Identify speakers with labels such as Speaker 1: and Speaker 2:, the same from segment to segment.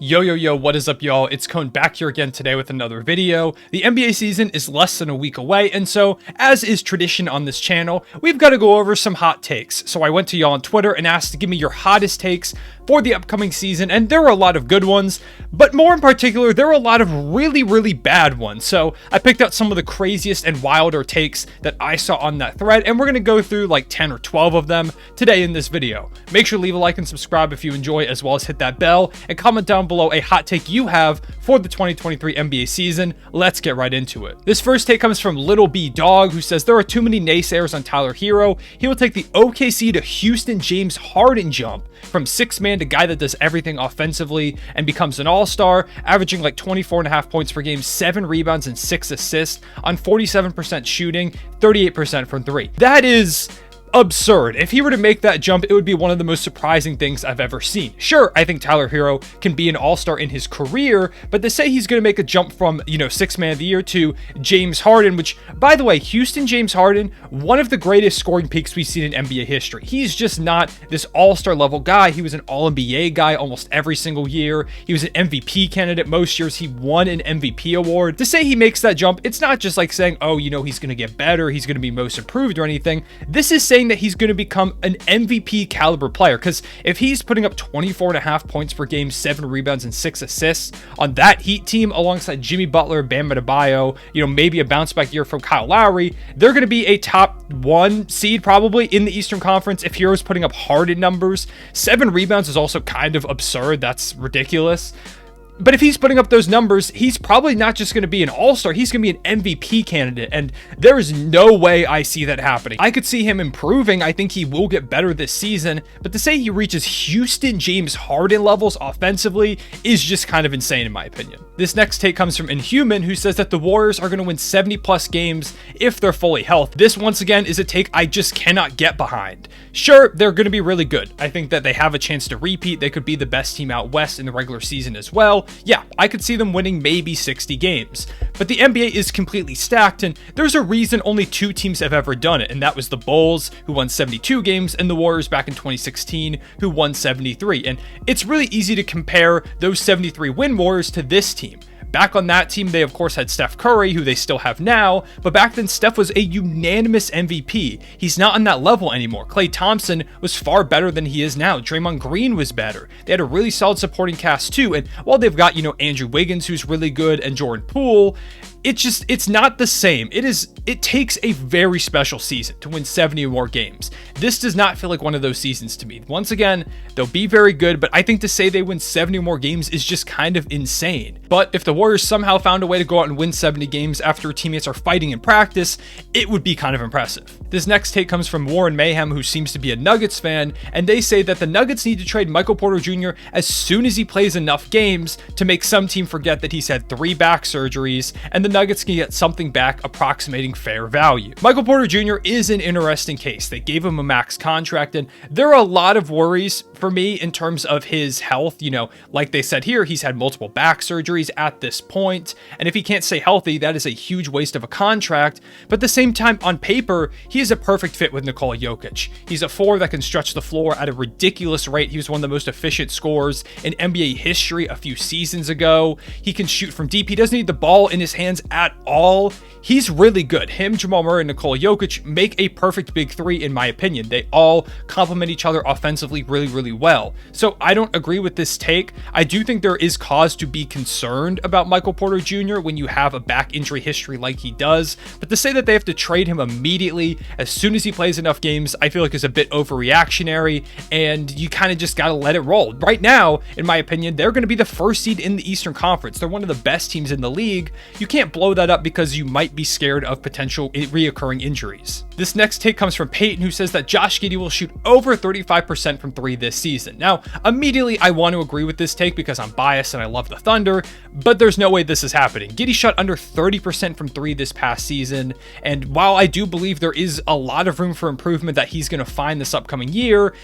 Speaker 1: Yo, what is up, y'all? It's Cone back here again today with another video. The NBA season is less than a week away, and so, as is tradition on this channel, we've got to go over some hot takes. So I went to y'all on Twitter and asked to give me your hottest takes for the upcoming season, and there were a lot of good ones, but more in particular, there were a lot of really bad ones. So I picked out some of the craziest and wilder takes that I saw on that thread, and we're going to go through like 10 or 12 of them today in this video. Make sure to leave a like and subscribe if you enjoy, as well as hit that bell, and comment down below a hot take you have for the 2023 NBA season. Let's get right into it. This first take comes from Little B Dog, who says there are too many naysayers on Tyler Hero. He will take the OKC to Houston James Harden jump from six man to guy that does everything offensively and becomes an all-star, averaging like 24.5 points per game, 7 rebounds and 6 assists on 47% shooting, 38% from three. That is absurd. If he were to make that jump, it would be one of the most surprising things I've ever seen. Sure, I think Tyler Hero can be an all-star in his career, but to say he's going to make a jump from, six man of the year to James Harden, which, by the way, Houston James Harden, one of the greatest scoring peaks we've seen in NBA history. He's just not this all-star level guy. He was an all-NBA guy almost every single year. He was an MVP candidate most years. He won an MVP award. To say he makes that jump, it's not just like saying, oh, he's going to get better, he's going to be most improved or anything. This is saying that he's going to become an MVP caliber player, because if he's putting up 24.5 points per game, 7 rebounds and 6 assists on that Heat team alongside Jimmy Butler, Bam Adebayo, maybe a bounce back year from Kyle Lowry, they're going to be a top 1 seed probably in the Eastern Conference. If Hero's putting up Harden numbers, 7 rebounds is also kind of absurd. That's ridiculous. But if he's putting up those numbers, he's probably not just going to be an all-star, he's going to be an MVP candidate, and there is no way I see that happening. I could see him improving. I think he will get better this season, but to say he reaches Houston James Harden levels offensively is just kind of insane in my opinion. This next take comes from Inhuman, who says that the Warriors are going to win 70+ games if they're fully healthy. This, once again, is a take I just cannot get behind. Sure, they're going to be really good. I think that they have a chance to repeat. They could be the best team out west in the regular season as well. Yeah, I could see them winning maybe 60 games, but the NBA is completely stacked, and there's a reason only 2 teams have ever done it, and that was the Bulls, who won 72 games, and the Warriors back in 2016, who won 73, and it's really easy to compare those 73 win Warriors to this team. Back on that team, they of course had Steph Curry, who they still have now, but back then Steph was a unanimous MVP. He's not on that level anymore. Klay Thompson was far better than he is now. Draymond Green was better. They had a really solid supporting cast too, and while they've got, Andrew Wiggins, who's really good, and Jordan Poole, it's not the same. It takes a very special season to win 70 or more games. This does not feel like one of those seasons to me. Once again, they'll be very good, but I think to say they win 70 or more games is just kind of insane. But if the Warriors somehow found a way to go out and win 70 games after teammates are fighting in practice, it would be kind of impressive. This next take comes from Warren Mayhem, who seems to be a Nuggets fan, and they say that the Nuggets need to trade Michael Porter Jr. as soon as he plays enough games to make some team forget that he's had 3 back surgeries, and the Nuggets can get something back approximating fair value. Michael Porter Jr. is an interesting case. They gave him a max contract, and there are a lot of worries for me in terms of his health. Like they said here, he's had multiple back surgeries at this point, and if he can't stay healthy, that is a huge waste of a contract. But at the same time, on paper, he is a perfect fit with Nikola Jokic. He's a 4 that can stretch the floor at a ridiculous rate. He was one of the most efficient scorers in NBA history a few seasons ago. He can shoot from deep. He doesn't need the ball in his hands at all. He's really good. Him, Jamal Murray, and Nikola Jokic make a perfect big 3 in my opinion. They all complement each other offensively really well. So I don't agree with this take. I do think there is cause to be concerned about Michael Porter Jr. when you have a back injury history like he does, but to say that they have to trade him immediately as soon as he plays enough games, I feel like is a bit overreactionary, and you kind of just got to let it roll. Right now, in my opinion, they're going to be the 1st seed in the Eastern Conference. They're one of the best teams in the league. You can't blow that up because you might be scared of potential reoccurring injuries. This next take comes from Peyton, who says that Josh Giddey will shoot over 35% from 3 this season. Now, immediately I want to agree with this take because I'm biased and I love the Thunder, but there's no way this is happening. Giddey shot under 30% from 3 this past season, and while I do believe there is a lot of room for improvement that he's going to find this upcoming year,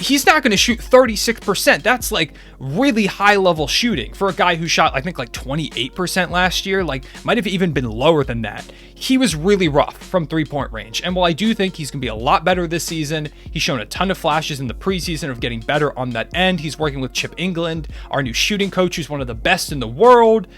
Speaker 1: he's not going to shoot 36%. That's like really high level shooting for a guy who shot, I think, like 28% last year, like might have even been lower than that. He was really rough from 3-point range. And while I do think he's going to be a lot better this season, he's shown a ton of flashes in the preseason of getting better on that end. He's working with Chip England, our new shooting coach, who's one of the best in the world.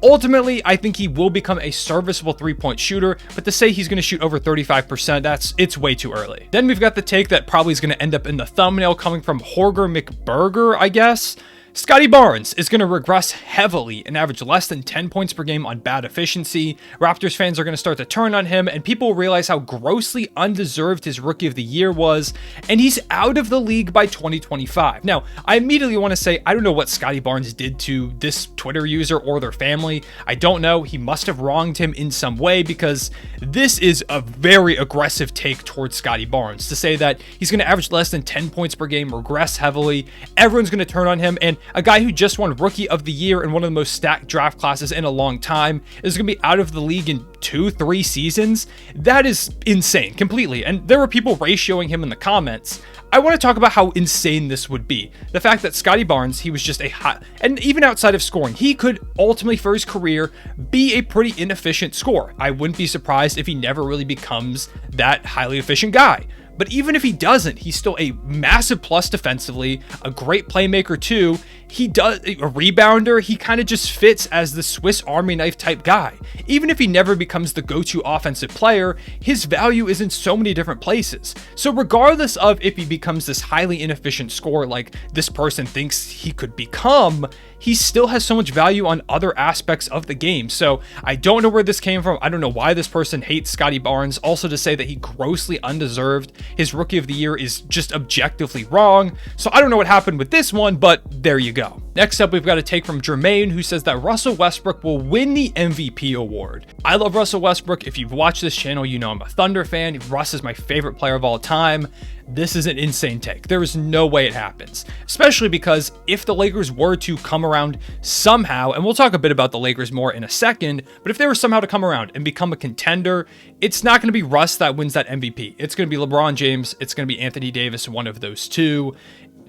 Speaker 1: Ultimately, I think he will become a serviceable 3-point shooter, but to say he's going to shoot over 35%, it's way too early. Then we've got the take that probably is going to end up in the thumbnail coming from Horger McBurger, I guess. Scotty Barnes is going to regress heavily and average less than 10 points per game on bad efficiency. Raptors fans are going to start to turn on him, and people realize how grossly undeserved his Rookie of the Year was, and he's out of the league by 2025. Now, I immediately want to say, I don't know what Scotty Barnes did to this Twitter user or their family. I don't know. He must have wronged him in some way, because this is a very aggressive take towards Scotty Barnes. To say that he's going to average less than 10 points per game, regress heavily, everyone's going to turn on him, and a guy who just won Rookie of the Year in one of the most stacked draft classes in a long time is going to be out of the league in 2-3 seasons. That is insane completely. And there were people ratioing him in the comments. I want to talk about how insane this would be. The fact that Scotty Barnes, he was just a hot, and even outside of scoring, he could ultimately for his career be a pretty inefficient scorer. I wouldn't be surprised if he never really becomes that highly efficient guy. But even if he doesn't, he's still a massive plus defensively, a great playmaker too. He does a rebounder. He kind of just fits as the Swiss Army knife type guy. Even if he never becomes the go-to offensive player, his value is in so many different places. So regardless of if he becomes this highly inefficient scorer like this person thinks he could become, he still has so much value on other aspects of the game. So I don't know where this came from. I don't know why this person hates Scotty Barnes. Also, to say that he grossly undeserved his Rookie of the Year is just objectively wrong. So I don't know what happened with this one, but there you go. Next up, we've got a take from Jermaine, who says that Russell Westbrook will win the MVP award. I love Russell Westbrook. If you've watched this channel, you know I'm a Thunder fan. Russ is my favorite player of all time. This is an insane take. There is no way it happens, especially because if the Lakers were to come around somehow, and we'll talk a bit about the Lakers more in a second, but if they were somehow to come around and become a contender, it's not going to be Russ that wins that MVP. It's going to be LeBron James. It's going to be Anthony Davis, one of those two.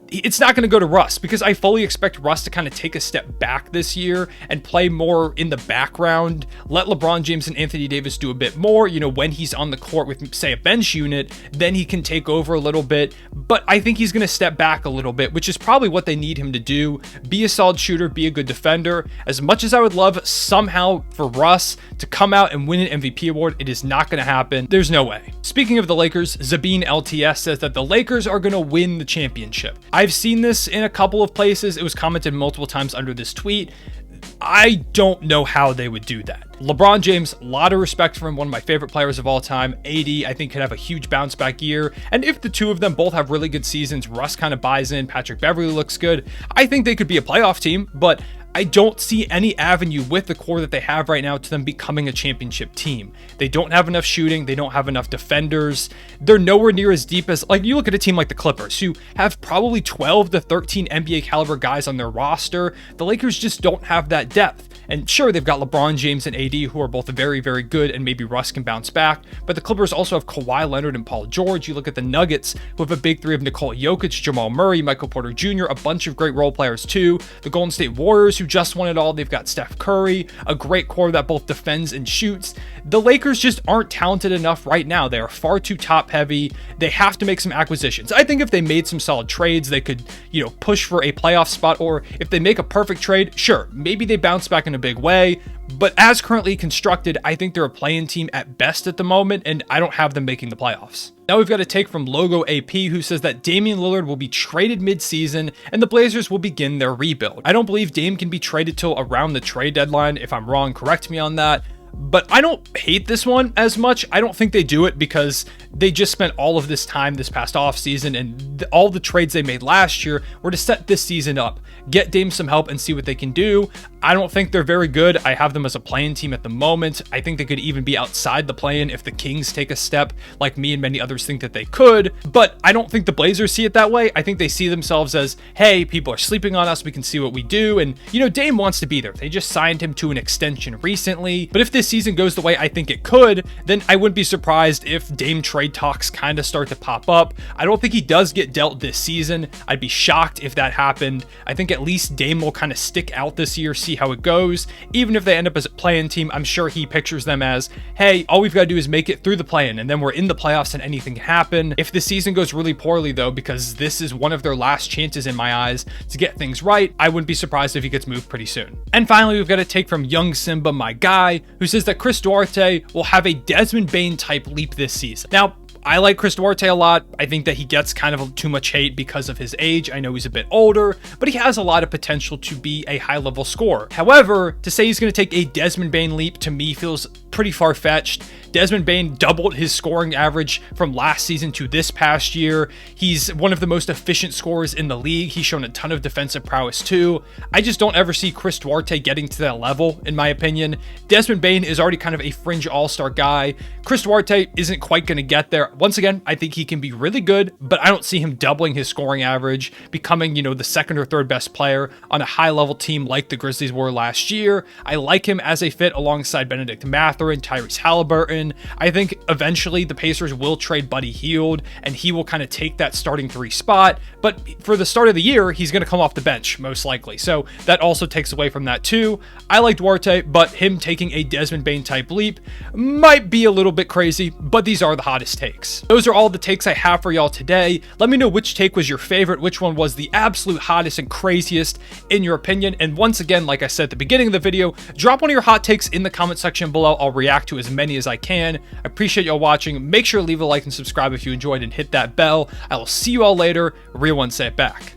Speaker 1: It's not going to go to Russ, because I fully expect Russ to kind of take a step back this year and play more in the background. Let LeBron James and Anthony Davis do a bit more. You know, when he's on the court with, say, a bench unit, then he can take over a little bit. But I think he's going to step back a little bit, which is probably what they need him to do. Be a solid shooter, be a good defender. As much as I would love somehow for Russ to come out and win an MVP award, it is not going to happen. There's no way. Speaking of the Lakers, Zabine LTS says that the Lakers are going to win the championship. I've seen this in a couple of places. It was commented multiple times under this tweet. I don't know how they would do that. LeBron James, a lot of respect for him, one of my favorite players of all time. AD, I think, could have a huge bounce back year. And if the two of them both have really good seasons, Russ kind of buys in, Patrick Beverley looks good, I think they could be a playoff team, but I don't see any avenue with the core that they have right now to them becoming a championship team. They don't have enough shooting. They don't have enough defenders. They're nowhere near as deep as, like, you look at a team like the Clippers, who have probably 12 to 13 NBA caliber guys on their roster. The Lakers just don't have that depth. And sure, they've got LeBron James and AD, who are both very, very good, and maybe Russ can bounce back. But the Clippers also have Kawhi Leonard and Paul George. You look at the Nuggets, who have a big three of Nikola Jokic, Jamal Murray, Michael Porter Jr., a bunch of great role players too. The Golden State Warriors, who just won it all. They've got Steph Curry, a great core that both defends and shoots. The Lakers just aren't talented enough right now. They are far too top heavy. They have to make some acquisitions. I think if they made some solid trades, they could, push for a playoff spot, or if they make a perfect trade, sure, maybe they bounce back in a big way. But as currently constructed, I think they're a play-in team at best at the moment, and I don't have them making the playoffs. Now we've got a take from Logo AP, who says that Damian Lillard will be traded mid-season and the Blazers will begin their rebuild. I don't believe Dame can be traded till around the trade deadline. If I'm wrong, correct me on that. But I don't hate this one as much. I don't think they do it because they just spent all of this time this past offseason, and all the trades they made last year were to set this season up, get Dame some help and see what they can do. I don't think they're very good. I have them as a play-in team at the moment. I think they could even be outside the play-in if the Kings take a step like me and many others think that they could. But I don't think the Blazers see it that way. I think they see themselves as, hey, people are sleeping on us. We can see what we do. And, Dame wants to be there. They just signed him to an extension recently. But if this this season goes the way I think it could, then I wouldn't be surprised if Dame trade talks kind of start to pop up. I don't think he does get dealt this season. I'd be shocked if that happened. I think at least Dame will kind of stick out this year, see how it goes. Even if they end up as a play-in team, I'm sure he pictures them as, hey, all we've got to do is make it through the play-in, and then we're in the playoffs and anything can happen. If the season goes really poorly though, because this is one of their last chances in my eyes to get things right, I wouldn't be surprised if he gets moved pretty soon. And finally, we've got a take from Young Simba, my guy, who says that Chris Duarte will have a Desmond Bane type leap this season. Now, I like Chris Duarte a lot. I think that he gets kind of too much hate because of his age. I know he's a bit older, but he has a lot of potential to be a high-level scorer. However, to say he's going to take a Desmond Bane leap to me feels pretty far-fetched. Desmond Bane doubled his scoring average from last season to this past year. He's one of the most efficient scorers in the league. He's shown a ton of defensive prowess too. I just don't ever see Chris Duarte getting to that level, in my opinion. Desmond Bane is already kind of a fringe all-star guy. Chris Duarte isn't quite going to get there. Once again, I think he can be really good, but I don't see him doubling his scoring average, becoming, the second or third best player on a high-level team like the Grizzlies were last year. I like him as a fit alongside Benedict Mathurin, Tyrese Halliburton. I think eventually the Pacers will trade Buddy Hield, and he will kind of take that starting 3 spot, but for the start of the year, he's going to come off the bench, most likely, so that also takes away from that too. I like Duarte, but him taking a Desmond Bane type leap might be a little bit crazy, but these are the hottest takes. Those are all the takes I have for y'all today. Let me know which take was your favorite, which one was the absolute hottest and craziest in your opinion, and once again, like I said at the beginning of the video, drop one of your hot takes in the comment section below. I'll react to as many as I can. I appreciate y'all watching. Make sure to leave a like and subscribe if you enjoyed and hit that bell. I will see you all later. Real one, say it back.